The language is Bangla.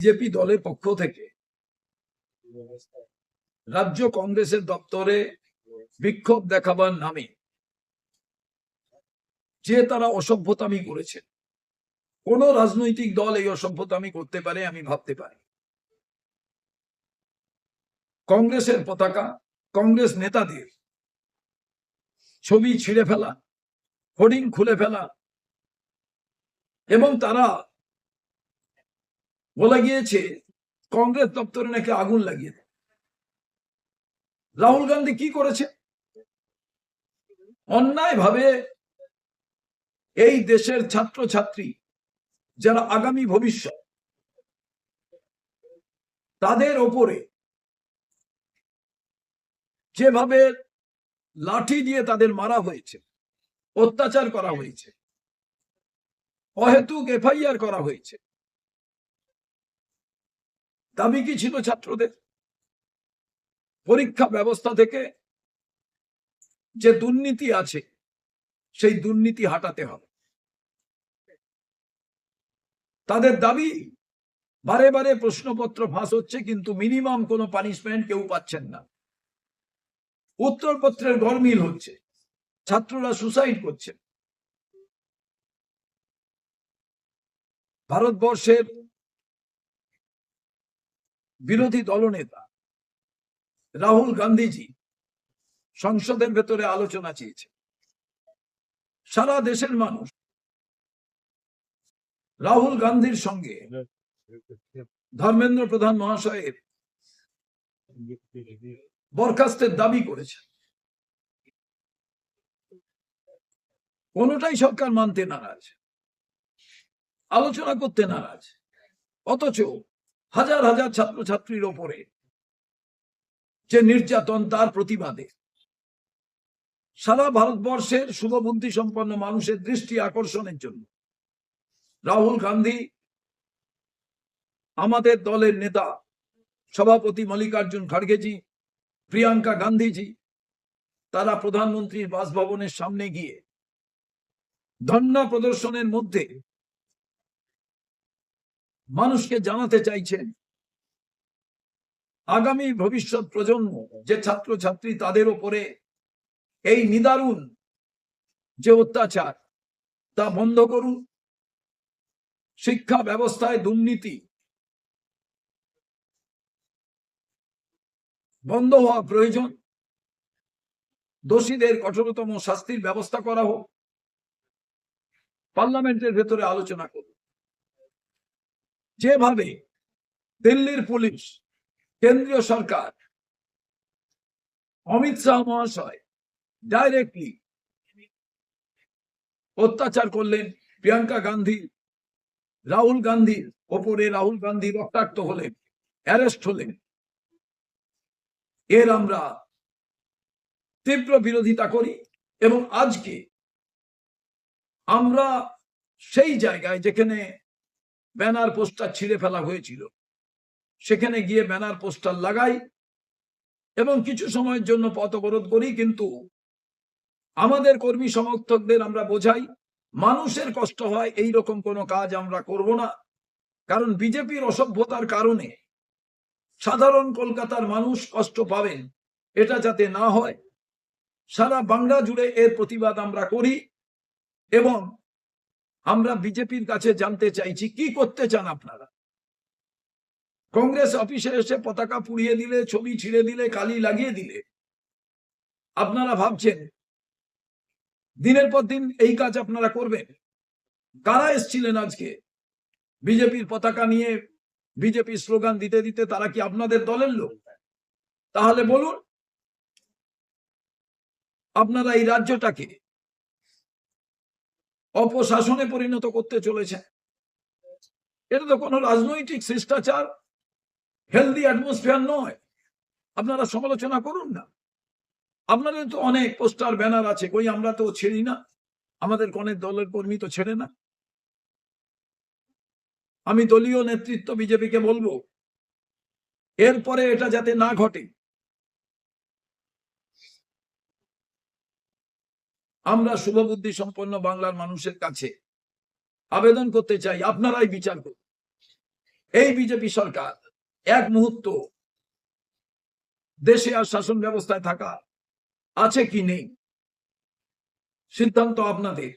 বিজেপি দলের পক্ষ থেকে রাজ্য কংগ্রেসের দপ্তরে বিক্ষোভ দেখাবার নামে যে তারা অসভ্যতামি করেছে, কোন রাজনৈতিক দল এই অসভ্যতামি করতে পারে আমি ভাবতে পারি। কংগ্রেসের পতাকা, কংগ্রেস নেতাদের ছবি ছিঁড়ে ফেলা, হোর্ডিং খুলে ফেলা, এবং তারা বলে গিয়েছে কংগ্রেস দপ্তরে নাকি আগুন লাগিয়ে দেয়। রাহুল গান্ধী কি করেছে? অন্যায়ভাবে এই দেশের ছাত্রছাত্রী যারা আগামী ভবিষ্যৎ, তাদের ওপরে যেভাবে লাঠি দিয়ে তাদের মারা হয়েছে, অত্যাচার করা হয়েছে, অহেতুক এফআইআর করা হয়েছে, দাবি কি ছিল ছাত্রদের? পরীক্ষা ব্যবস্থা থেকে যে দুর্নীতি আছে সেই দুর্নীতি হাঁটাতে হবে। তাদের দাবি বারে বারে প্রশ্নপত্র ফাঁস হচ্ছে, কিন্তু মিনিমাম কোনো পানিশমেন্ট কেউ পাচ্ছেন না। উত্তরপত্রের গরমিল হচ্ছে, ছাত্ররা সুসাইড করছে। ভারতবর্ষের বিরোধী দলনেতা রাহুল গান্ধীজি সংসদের ভেতরে আলোচনা চেয়েছে। সারা দেশের মানুষ রাহুল গান্ধীর সঙ্গে ধর্মেন্দ্র প্রধান মহাশয়ের বরখাস্তের দাবি করেছে। কোনটাই সরকার মানতে নারাজ, আলোচনা করতে নারাজ, অথচ হাজার হাজার ছাত্রছাত্রীর ওপরে যে নির্যাতন, তার প্রতিবাদে সারা ভারতবর্ষের শুভবুদ্ধি সম্পন্ন মানুষের দৃষ্টি আকর্ষণের জন্য রাহুল গান্ধী, আমাদের দলের নেতা সভাপতি মল্লিকার্জুন খড়গেজি, প্রিয়াঙ্কা গান্ধীজি, তারা প্রধানমন্ত্রীর বাসভবনের সামনে গিয়ে ধর্ণা প্রদর্শনের মধ্যে মানুষকে জানাতে চাইছেন আগামী ভবিষ্যৎ প্রজন্ম যে ছাত্রছাত্রী, তাদের উপরে এই নিদারুণ যে অত্যাচার, তা বন্ধ করুন। শিক্ষা ব্যবস্থায় দুর্নীতি বন্ধ হওয়া প্রয়োজন, দোষীদের কঠোরতম শাস্তির ব্যবস্থা করা হোক, পার্লামেন্টের ভেতরে আলোচনা করুন। যেভাবে দিল্লির পুলিশ, কেন্দ্রীয় সরকার, অমিত শাহ মহাশয় ডাইরেক্টলি অত্যাচার করলেন প্রিয়াঙ্কা গান্ধী, রাহুল গান্ধীর ওপরে, রাহুল গান্ধী রক্তাক্ত হলেন, অ্যারেস্ট হলেন, এর আমরা তীব্র বিরোধিতা করি। এবং আজকে আমরা সেই জায়গায় যেখানে ব্যানার পোস্টার ছিঁড়ে ফেলা হয়েছিল, সেখানে গিয়ে ব্যানার পোস্টার লাগাই এবং কিছু সময়ের জন্য পথ অবরোধ করি, কিন্তু আমাদের কর্মী সমর্থকদের আমরা বোঝাই মানুষের কষ্ট হয় এই রকম কোনো কাজ আমরা করব না। কারণ বিজেপির অসভ্যতার কারণে সাধারণ কলকাতার মানুষ কষ্ট পাবেন, এটা যাতে না হয়। সারা বাংলা জুড়ে এর প্রতিবাদ আমরা করি এবং আমরা বিজেপির কাছে জানতে চাইছি কি করতে চান আপনারা। কংগ্রেস অফিসে এসে পতাকা পুড়িয়ে দিলে, ছবি ছিঁড়ে দিলে, কালি লাগিয়ে দিলে আপনারা ভাবছেন দিনের পর দিন এই কাজ আপনারা করবেন? কারা এসেছিলেন আজকে বিজেপির পতাকা নিয়ে, বিজেপি স্লোগান দিতে দিতে? তারা কি আপনাদের দলের লোক? তাহলে বলুন, আপনারা এই রাজ্যটাকে অপশাসনে পরিণত করতে চলেছেন। এটা তো কোনো রাজনৈতিক শিষ্টাচার, হেলদি অ্যাটমসফিয়ার নয়। আপনারা সমালোচনা করুন না। আপনাদের তো অনেক পোস্টার ব্যানার আছে, কই আমরা তো ছেড়ি না, আমাদের কোনের দলের কর্মী তো ছেড়ে না। আমি দলীয় নেতৃত্ব বিজেপিকে বলবো এরপরে এটা যাতে না ঘটে। আমরা শুভবুদ্ধি সম্পন্ন বাংলার মানুষের কাছে আবেদন করতে চাই, আপনারাই বিচার করুন। এই বিজেপি সরকার এক মুহূর্ত দেশে আর শাসন ব্যবস্থায় থাকা আছে কি নেই, সিদ্ধান্ত আপনাদের।